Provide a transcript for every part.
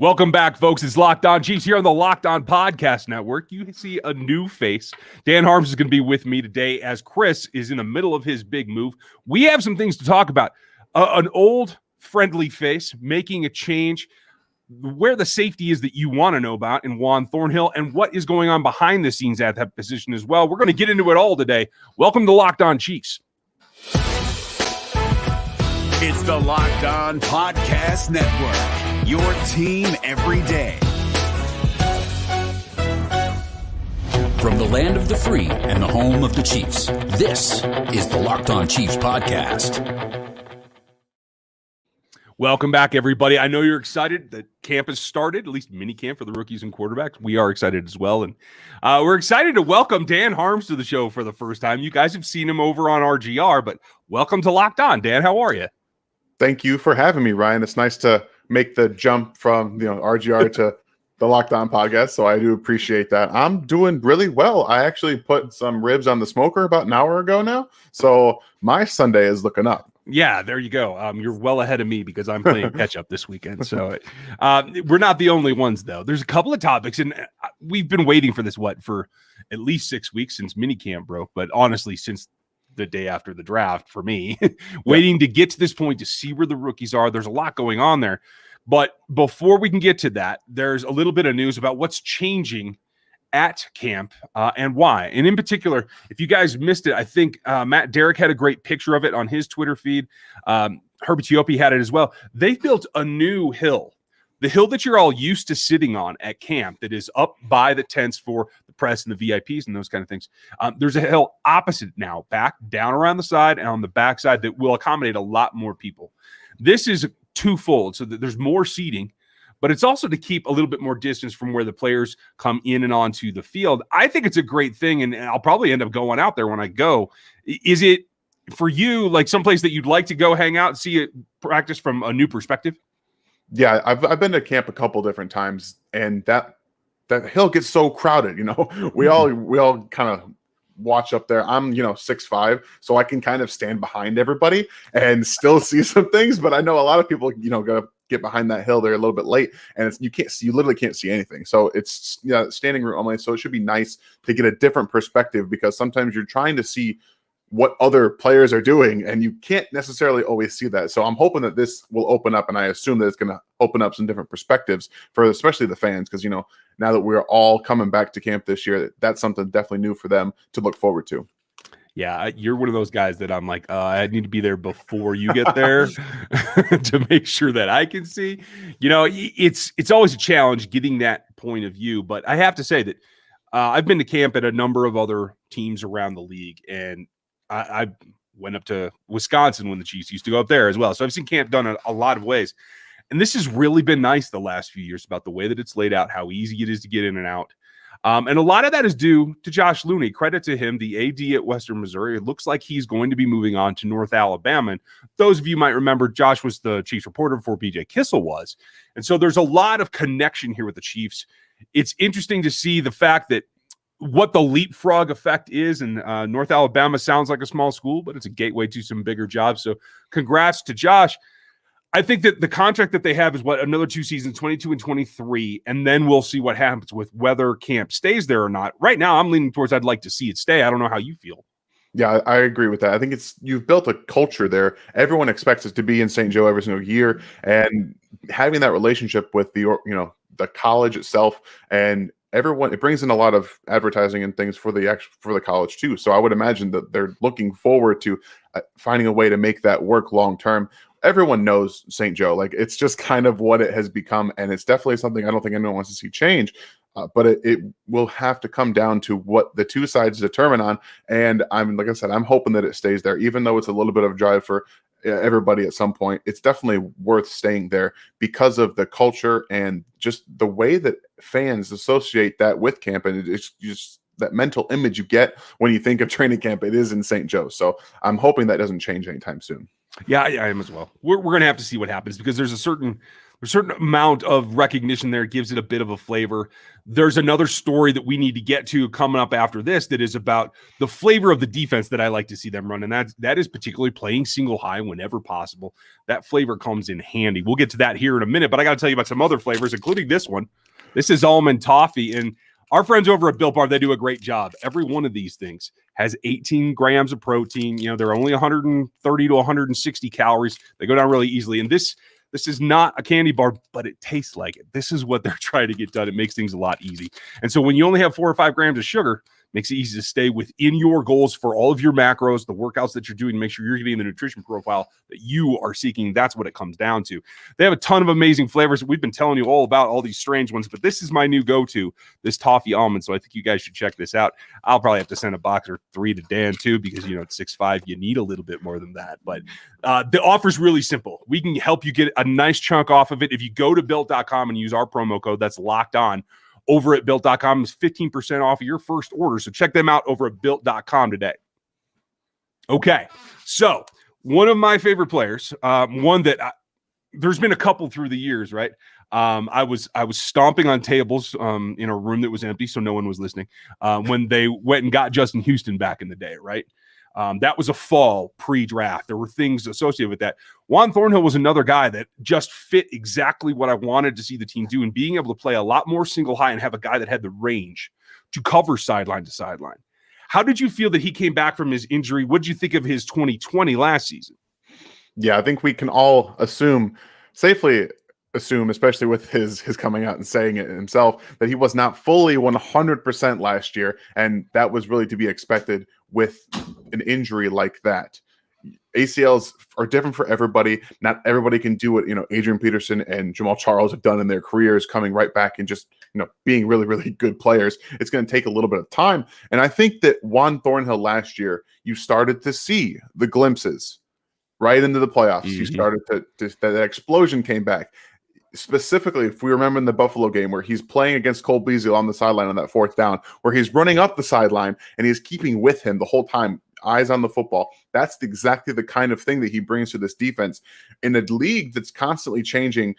Welcome back, folks. It's Locked On Chiefs here on the Locked On Podcast Network. You see a new face. Dan Harms is going to be with me today as Chris is in the middle of his big move. We have some things to talk about. An old friendly face making a change, where the safety is that you want to know about in Juan Thornhill, and what is going on behind the scenes at that position as well. We're going to get into it all today. Welcome to Locked On Chiefs. It's the Locked On Podcast Network. Your team every day. From the land of the free and the home of the Chiefs, this is the Locked On Chiefs podcast. Welcome back, everybody. I know you're excited that camp has started, at least mini camp for the rookies and quarterbacks. We are excited as well. And we're excited to welcome Dan Harms to the show for the first time. You guys have seen him over on RGR, but welcome to Locked On. Dan, how are you? Thank you for having me, Ryan. It's nice to make the jump from RGR to the Locked On podcast, so I do appreciate that. I'm doing really well. I actually put some ribs on the smoker about an hour ago now, so my Sunday is looking up. Yeah, there you go. You're well ahead of me because I'm playing catch up this weekend. So we're not the only ones, though. There's a couple of topics, and we've been waiting for this, for at least 6 weeks since minicamp broke, but honestly, since the day after the draft for me, waiting to get to this point to see where the rookies are. There's a lot going on there. But before we can get to that, there's a little bit of news about what's changing at camp and why. And in particular, if you guys missed it, I think Matt Derrick had a great picture of it on his Twitter feed. Herbert Ethiopia had it as well. They've built a new hill. The hill that you're all used to sitting on at camp that is up by the tents for the press and the VIPs and those kind of things. There's a hill opposite now, back down around the side and on the back side that will accommodate a lot more people. This is twofold, so that there's more seating, but it's also to keep a little bit more distance from where the players come in and onto the field. I think it's a great thing, and I'll probably end up going out there when I go. Is it, for you, like someplace that you'd like to go hang out and see it practice from a new perspective? Yeah, I've been to camp a couple different times, and that hill gets so crowded. We all kind of watch up there. I'm 6'5", so I can kind of stand behind everybody and still see some things. But I know a lot of people gotta get behind that hill. They're a little bit late, and you literally can't see anything. So it's standing room only. So it should be nice to get a different perspective, because sometimes you're trying to see what other players are doing, and you can't necessarily always see that. So I'm hoping that this will open up, and I assume that it's going to open up some different perspectives for especially the fans, because now that we're all coming back to camp this year, that's something definitely new for them to look forward to. Yeah, you're one of those guys that I'm like, I need to be there before you get there to make sure that I can see. It's always a challenge getting that point of view, but I have to say that I've been to camp at a number of other teams around the league, and I went up to Wisconsin when the Chiefs used to go up there as well. So I've seen camp done a lot of ways. And this has really been nice the last few years about the way that it's laid out, how easy it is to get in and out. And a lot of that is due to Josh Looney. Credit to him, the AD at Western Missouri. It looks like he's going to be moving on to North Alabama. And those of you might remember, Josh was the Chiefs reporter before BJ Kissel was. And so there's a lot of connection here with the Chiefs. It's interesting to see the fact that what the leapfrog effect is. And North Alabama sounds like a small school, but it's a gateway to some bigger jobs. So congrats to Josh. I think that the contract that they have is another 2 seasons, 22 and 23, and then we'll see what happens with whether camp stays there or not. Right now, I'm leaning towards I'd like to see it stay. I don't know how you feel. Yeah, I agree with that. I think you've built a culture there. Everyone expects us to be in St. Joe every single year, and having that relationship with the college itself and everyone, it brings in a lot of advertising and things for the college too. So I would imagine that they're looking forward to finding a way to make that work long term. Everyone knows St. Joe, like it's just kind of what it has become, and it's definitely something I don't think anyone wants to see change. But it will have to come down to what the two sides determine on. And like I said, I'm hoping that it stays there, even though it's a little bit of a drive for everybody at some point. It's definitely worth staying there because of the culture and just the way that fans associate that with camp. And it's just that mental image you get when you think of training camp. It is in St. Joe. So I'm hoping that doesn't change anytime soon. Yeah, I am as well. We're going to have to see what happens, because there's a certain a certain amount of recognition there. It gives it a bit of a flavor. There's another story that we need to get to coming up after this that is about the flavor of the defense that I like to see them run, and that is particularly playing single high whenever possible. That flavor comes in handy. We'll get to that here in a minute, but I got to tell you about some other flavors, including this one. This is almond toffee, and our friends over at Built Bar, they do a great job. Every one of these things has 18 grams of protein. They're only 130 to 160 calories. They go down really easily, and this is not a candy bar, but it tastes like it. This is what they're trying to get done. It makes things a lot easy. And so when you only have 4 or 5 grams of sugar, it makes it easy to stay within your goals for all of your macros, the workouts that you're doing, to make sure you're getting the nutrition profile that you are seeking. That's what it comes down to. They have a ton of amazing flavors. We've been telling you all about all these strange ones, but this is my new go-to, this toffee almond. So I think you guys should check this out. I'll probably have to send a box or 3 to Dan too, because at 6'5", you need a little bit more than that. But the offer's really simple. We can help you get a nice chunk off of it. If you go to built.com and use our promo code, that's locked on, over at built.com, is 15% off of your first order. So check them out over at built.com today. Okay, so one of my favorite players, one that there's been a couple through the years, right? I was stomping on tables in a room that was empty, so no one was listening, when they went and got Justin Houston back in the day, right? That was a fall pre-draft. There were things associated with that. Juan Thornhill was another guy that just fit exactly what I wanted to see the team do, and being able to play a lot more single high and have a guy that had the range to cover sideline to sideline. How did you feel that he came back from his injury? What did you think of his 2020 last season? Yeah, I think we can all safely assume, especially with his coming out and saying it himself, that he was not fully 100% last year, and that was really to be expected with an injury like that. ACLs are different for everybody. Not everybody can do what Adrian Peterson and Jamal Charles have done in their careers, coming right back and just being really, really good players. It's going to take a little bit of time, and I think that Juan Thornhill last year, you started to see the glimpses right into the playoffs. Mm-hmm. You started to that explosion came back. Specifically, if we remember in the Buffalo game where he's playing against Cole Beasley on the sideline on that 4th down, where he's running up the sideline and he's keeping with him the whole time, eyes on the football. That's exactly the kind of thing that he brings to this defense in a league that's constantly changing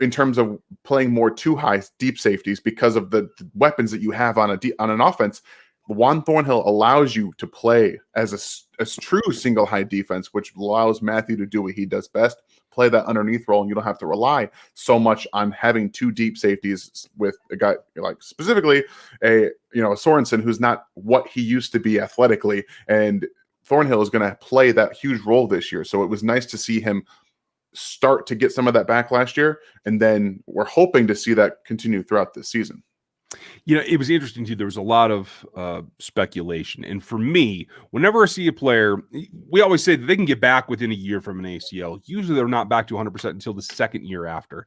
in terms of playing more too high deep safeties because of the weapons that you have on an offense. Juan Thornhill allows you to play as a true single high defense, which allows Matthew to do what he does best, play that underneath role, and you don't have to rely so much on having 2 deep safeties with a guy like specifically a Sorensen who's not what he used to be athletically, and Thornhill is going to play that huge role this year. So it was nice to see him start to get some of that back last year, and then we're hoping to see that continue throughout this season. It was interesting too. There was a lot of speculation. And for me, whenever I see a player, we always say that they can get back within a year from an ACL. Usually they're not back to 100% until the second year after.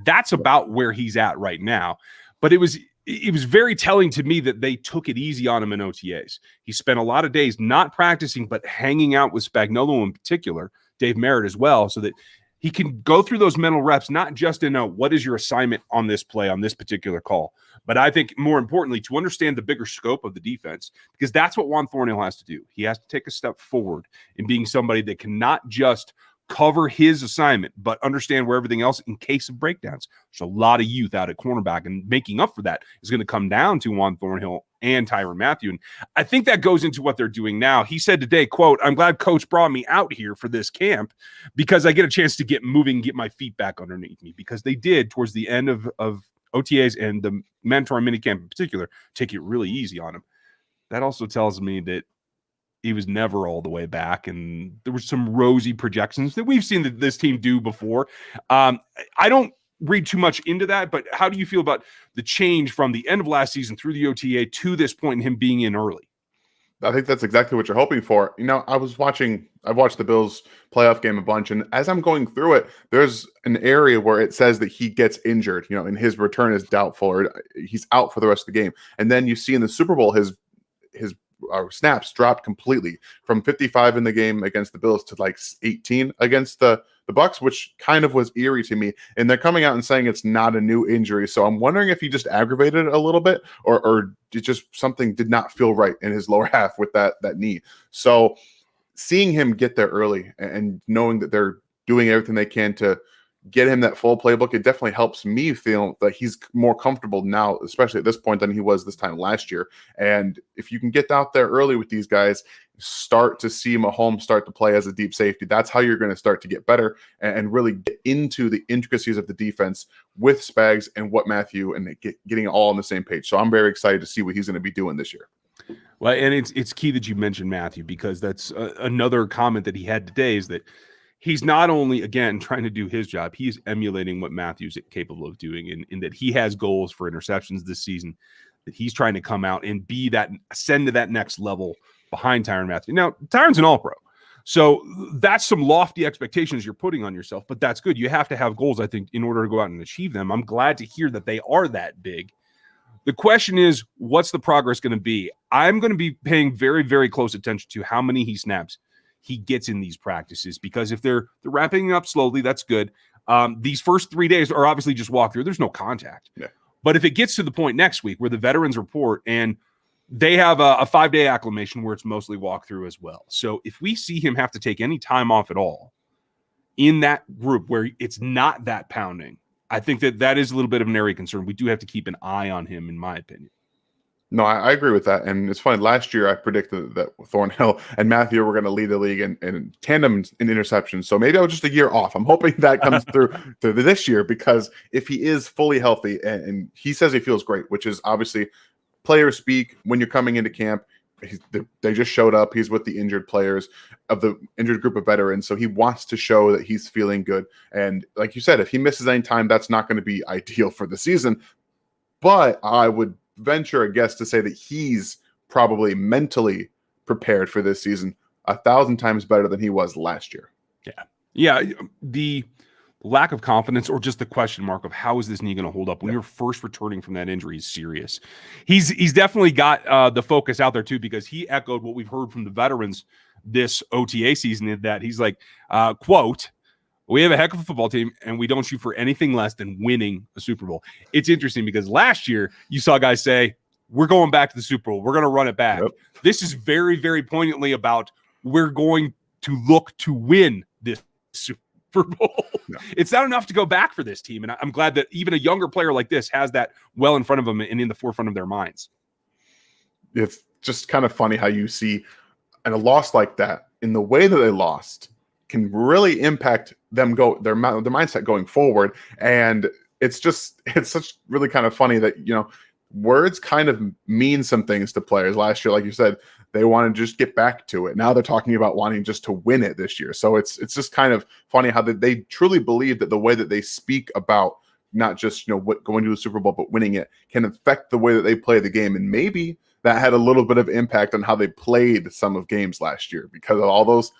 That's about where he's at right now. But it was very telling to me that they took it easy on him in OTAs. He spent a lot of days not practicing, but hanging out with Spagnuolo in particular, Dave Merritt as well, so that he can go through those mental reps, not just in what is your assignment on this play, on this particular call, but I think more importantly, to understand the bigger scope of the defense, because that's what Juan Thornhill has to do. He has to take a step forward in being somebody that can not just cover his assignment, but understand where everything else in case of breakdowns. There's a lot of youth out at cornerback, and making up for that is going to come down to Juan Thornhill and Tyrann Mathieu. And I think that goes into what they're doing now. He said today, quote, "I'm glad coach brought me out here for this camp because I get a chance to get moving, get my feet back underneath me," because they did towards the end of OTAs and the mandatory minicamp in particular, take it really easy on him. That also tells me that he was never all the way back, and there were some rosy projections that we've seen that this team do before. I don't read too much into that, but how do you feel about the change from the end of last season through the OTA to this point and him being in early? I think that's exactly what you're hoping for. I've watched the Bills playoff game a bunch, and as I'm going through it, there's an area where it says that he gets injured, and his return is doubtful, or he's out for the rest of the game. And then you see in the Super Bowl, his snaps dropped completely from 55 in the game against the Bills to like 18 against the Bucs, which kind of was eerie to me. And they're coming out and saying it's not a new injury. So I'm wondering if he just aggravated it a little bit, or it just something did not feel right in his lower half with that knee. So seeing him get there early and knowing that they're doing everything they can to get him that full playbook, it definitely helps me feel that he's more comfortable now, especially at this point, than he was this time last year. And if you can get out there early with these guys, start to see Mahomes start to play as a deep safety, that's how you're going to start to get better and really get into the intricacies of the defense with Spags and what Matthew, and getting it all on the same page. So I'm very excited to see what he's going to be doing this year. Well, and it's key that you mentioned Matthew, because that's another comment that he had today, is that he's not only, again, trying to do his job, he's emulating what Matthew's capable of doing, in that he has goals for interceptions this season, that he's trying to come out and ascend to that next level behind Tyrann Mathieu. Now, Tyron's an all-pro, so that's some lofty expectations you're putting on yourself, but that's good. You have to have goals, I think, in order to go out and achieve them. I'm glad to hear that they are that big. The question is, what's the progress going to be? I'm going to be paying very, very close attention to how many snaps he gets in these practices, because if they're wrapping up slowly, that's good. These first 3 days are obviously just walkthrough. There's no contact. Yeah. But if it gets to the point next week where the veterans report and they have a 5-day acclimation where it's mostly walkthrough as well. So if we see him have to take any time off at all in that group where it's not that pounding, I think that is a little bit of an area of concern. We do have to keep an eye on him, in my opinion. No, I agree with that. And it's funny, last year I predicted that Thornhill and Matthew were going to lead the league in tandem in interceptions. So maybe I was just a year off. I'm hoping that comes through to this year, because if he is fully healthy and he says he feels great, which is obviously players speak when you're coming into camp. They just showed up. He's with the injured players of the injured group of veterans. So he wants to show that he's feeling good. And like you said, if he misses any time, that's not going to be ideal for the season. But I would venture a guess to say that he's probably mentally prepared for this season 1,000 times better than he was last year. Yeah. The lack of confidence, or just the question mark of how is this knee going to hold up when you're first returning from that injury, is serious. He's definitely got the focus out there too, because he echoed what we've heard from the veterans this OTA season, in that he's like, quote, "We have a heck of a football team, and we don't shoot for anything less than winning a Super Bowl." It's interesting because last year you saw guys say, "We're going back to the Super Bowl. We're going to run it back." Yep. This is very, very poignantly about, we're going to look to win this Super Bowl. No. It's not enough to go back for this team, and I'm glad that even a younger player like this has that well in front of them and in the forefront of their minds. It's just kind of funny how you see a loss like that, in the way that they lost, can really impact them their mindset going forward. And it's such really kind of funny that, words kind of mean some things to players. Last year, like you said, they want to just get back to it. Now they're talking about wanting just to win it this year. So it's just kind of funny how they truly believe that the way that they speak about not just, what going to the Super Bowl, but winning it can affect the way that they play the game. And maybe that had a little bit of impact on how they played some of games last year, because of all those,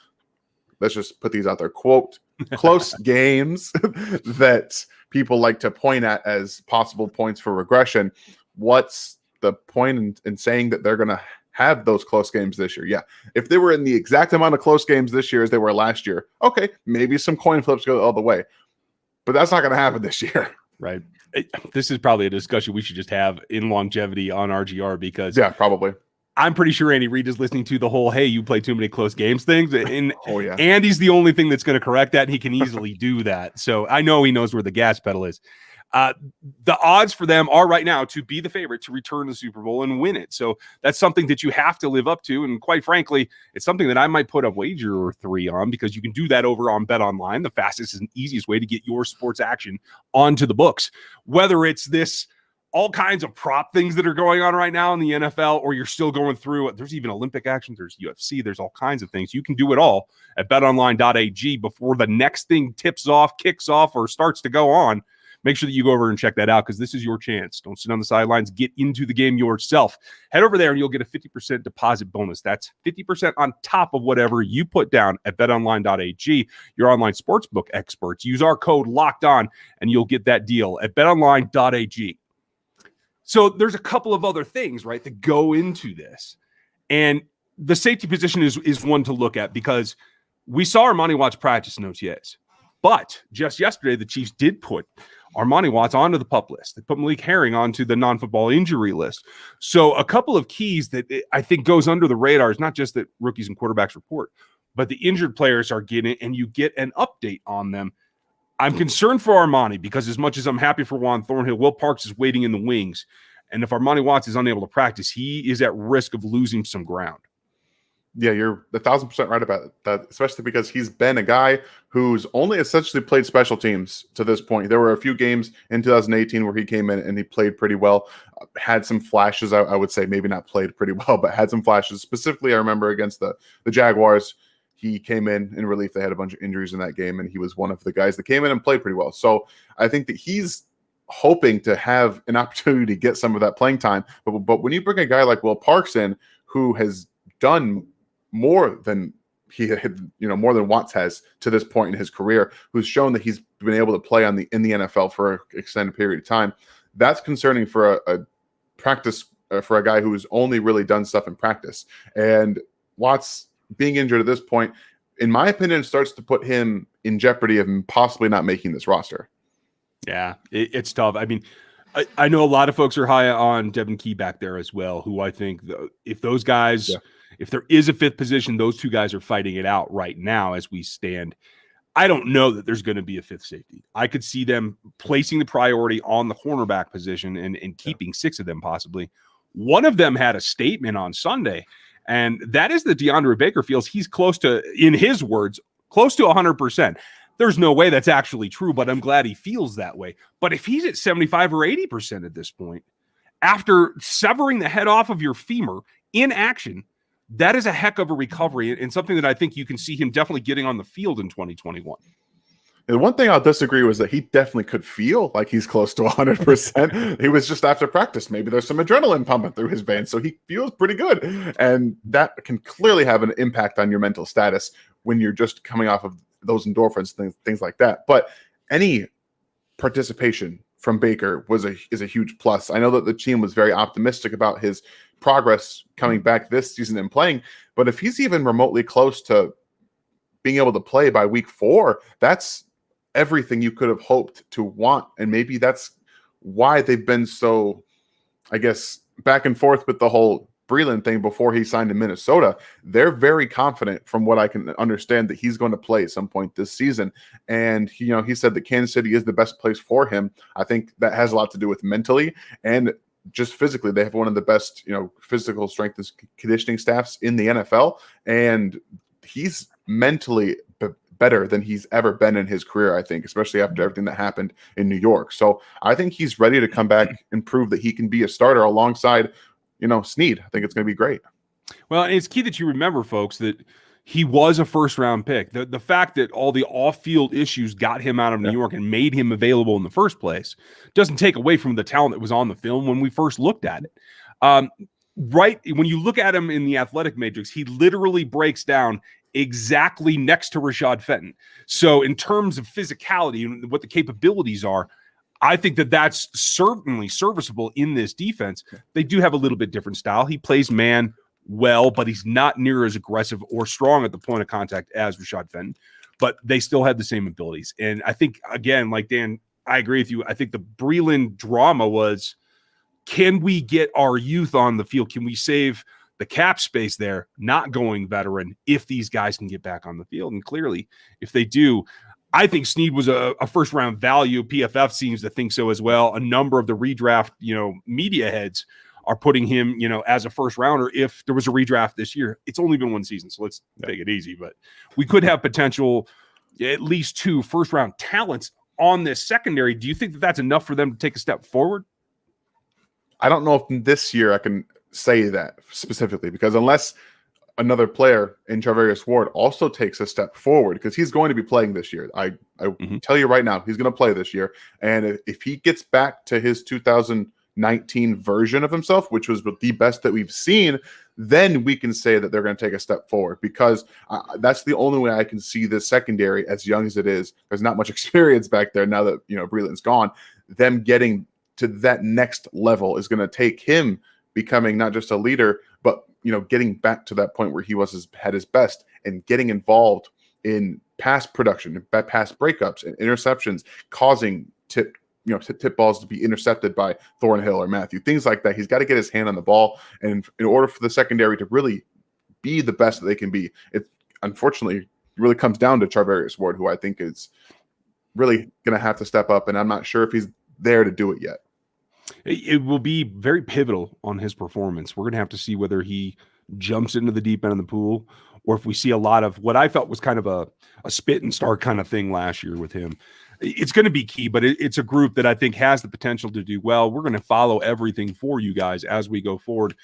let's just put these out there, quote, close games that people like to point at as possible points for regression. What's the point in saying that they're going to have those close games this year? Yeah, if they were in the exact amount of close games this year as they were last year, okay, maybe some coin flips go all the way. But that's not going to happen this year. Right. This is probably a discussion we should just have in longevity on RGR, because probably. I'm pretty sure Andy Reid is listening to the whole, "Hey, you play too many close games" things. And yeah. Andy's the only thing that's going to correct that, and he can easily do that. So I know he knows where the gas pedal is. The odds for them are right now to be the favorite to return to the Super Bowl and win it. So that's something that you have to live up to. And quite frankly, it's something that I might put a wager or 3 on, because you can do that over on Bet Online, the fastest and easiest way to get your sports action onto the books. Whether it's this all kinds of prop things that are going on right now in the NFL, or you're still going through, there's even Olympic action, there's UFC, there's all kinds of things. You can do it all at betonline.ag before the next thing tips off, kicks off, or starts to go on. Make sure that you go over and check that out, because this is your chance. Don't sit on the sidelines. Get into the game yourself. Head over there and you'll get a 50% deposit bonus. That's 50% on top of whatever you put down at betonline.ag. Your online sportsbook experts. Use our code LOCKEDON and you'll get that deal at betonline.ag. So there's a couple of other things, right, that go into this. And the safety position is one to look at, because we saw Armani Watts practice in OTAs. But just yesterday, the Chiefs did put Armani Watts onto the PUP list. They put Malik Herring onto the non-football injury list. So a couple of keys that I think goes under the radar is not just that rookies and quarterbacks report, but the injured players are getting, and you get an update on them. I'm concerned for Armani because as much as I'm happy for Juan Thornhill, Will Parks is waiting in the wings. And if Armani Watts is unable to practice, he is at risk of losing some ground. Yeah, you're 1,000% right about that, especially because he's been a guy who's only essentially played special teams to this point. There were a few games in 2018 where he came in and he played pretty well, had some flashes. I would say maybe not played pretty well, but had some flashes. Specifically, I remember against the Jaguars, he came in relief. They had a bunch of injuries in that game, and he was one of the guys that came in and played pretty well. So I think that he's hoping to have an opportunity to get some of that playing time. But when you bring a guy like Will Parks in, who has done more than he had, more than Watts has to this point in his career, who's shown that he's been able to play in the NFL for an extended period of time, that's concerning for a practice for a guy who's only really done stuff in practice. And Watts being injured at this point, in my opinion, starts to put him in jeopardy of possibly not making this roster. Yeah, it's tough. I mean, I know a lot of folks are high on Devin Key back there as well, who I think if those guys, if there is a fifth position, those two guys are fighting it out right now as we stand. I don't know that there's going to be a fifth safety. I could see them placing the priority on the cornerback position and keeping six of them possibly. One of them had a statement on Sunday, and that is that Deandre Baker feels he's close to, in his words, close to 100%. There's no way that's actually true, but I'm glad he feels that way. But if he's at 75 or 80% at this point, after severing the head off of your femur in action, that is a heck of a recovery and something that I think you can see him definitely getting on the field in 2021. The one thing I'll disagree was that he definitely could feel like he's close to 100%. He was just after practice. Maybe there's some adrenaline pumping through his veins, so he feels pretty good. And that can clearly have an impact on your mental status when you're just coming off of those endorphins, things like that. But any participation from Baker is a huge plus. I know that the team was very optimistic about his progress coming back this season and playing, but if he's even remotely close to being able to play by week 4, that's everything you could have hoped to want. And maybe that's why they've been so, I guess, back and forth with the whole Breeland thing before he signed in Minnesota. They're very confident, from what I can understand, that he's going to play at some point this season. And he said that Kansas City is the best place for him. I think that has a lot to do with mentally and just physically. They have one of the best, physical strength and conditioning staffs in the NFL, and he's mentally better than he's ever been in his career, I think, especially after everything that happened in New York. So I think he's ready to come back and prove that he can be a starter alongside Snead. I think it's going to be great. Well, it's key that you remember, folks, that he was a first-round pick. The fact that all the off-field issues got him out of New York and made him available in the first place doesn't take away from the talent that was on the film when we first looked at it. Right when you look at him in the athletic matrix, he literally breaks down exactly next to Rashad Fenton. So in terms of physicality and what the capabilities are, I think that that's certainly serviceable in this defense. They do have a little bit different style. He plays man well, but he's not near as aggressive or strong at the point of contact as Rashad Fenton, but they still have the same abilities. And I think, again, like Dan, I agree with you. I think the Breeland drama was, can we get our youth on the field? Can we save the cap space there, not going veteran, if these guys can get back on the field? And clearly, if they do, I think Snead was a first-round value. PFF seems to think so as well. A number of the redraft, media heads are putting him, as a first-rounder if there was a redraft this year. It's only been one season, so let's take it easy. But we could have potential, at least 2 first-round talents on this secondary. Do you think that that's enough for them to take a step forward? I don't know if this year I can say that specifically, because unless another player in Charvarius Ward also takes a step forward, because he's going to be playing this year. I tell you right now, he's going to play this year. And if he gets back to his 2019 version of himself, which was the best that we've seen, then we can say that they're going to take a step forward, because that's the only way I can see this secondary, as young as it is. There's not much experience back there now that, Breeland's gone. Them getting to that next level is going to take him becoming not just a leader, but getting back to that point where he was at his best and getting involved in pass production, pass breakups and interceptions, causing tip balls to be intercepted by Thornhill or Matthew, things like that. He's got to get his hand on the ball, and in order for the secondary to really be the best that they can be, it unfortunately really comes down to Charvarius Ward, who I think is really going to have to step up, and I'm not sure if he's there to do it yet. It will be very pivotal on his performance. We're going to have to see whether he jumps into the deep end of the pool or if we see a lot of what I felt was kind of a spit and start kind of thing last year with him. It's going to be key, but it's a group that I think has the potential to do well. We're going to follow everything for you guys as we go forward.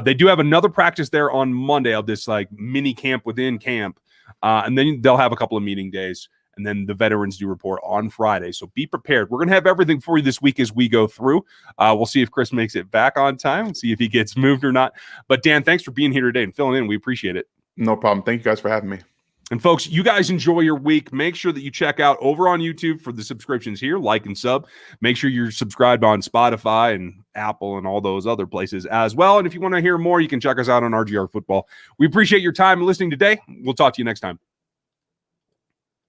They do have another practice there on Monday of this like mini camp within camp. And then they'll have a couple of meeting days. And then the veterans do report on Friday. So be prepared. We're going to have everything for you this week as we go through. We'll see if Chris makes it back on time and see if he gets moved or not. But Dan, thanks for being here today and filling in. We appreciate it. No problem. Thank you guys for having me. And folks, you guys enjoy your week. Make sure that you check out over on YouTube for the subscriptions here, like and sub. Make sure you're subscribed on Spotify and Apple and all those other places as well. And if you want to hear more, you can check us out on RGR Football. We appreciate your time listening today. We'll talk to you next time.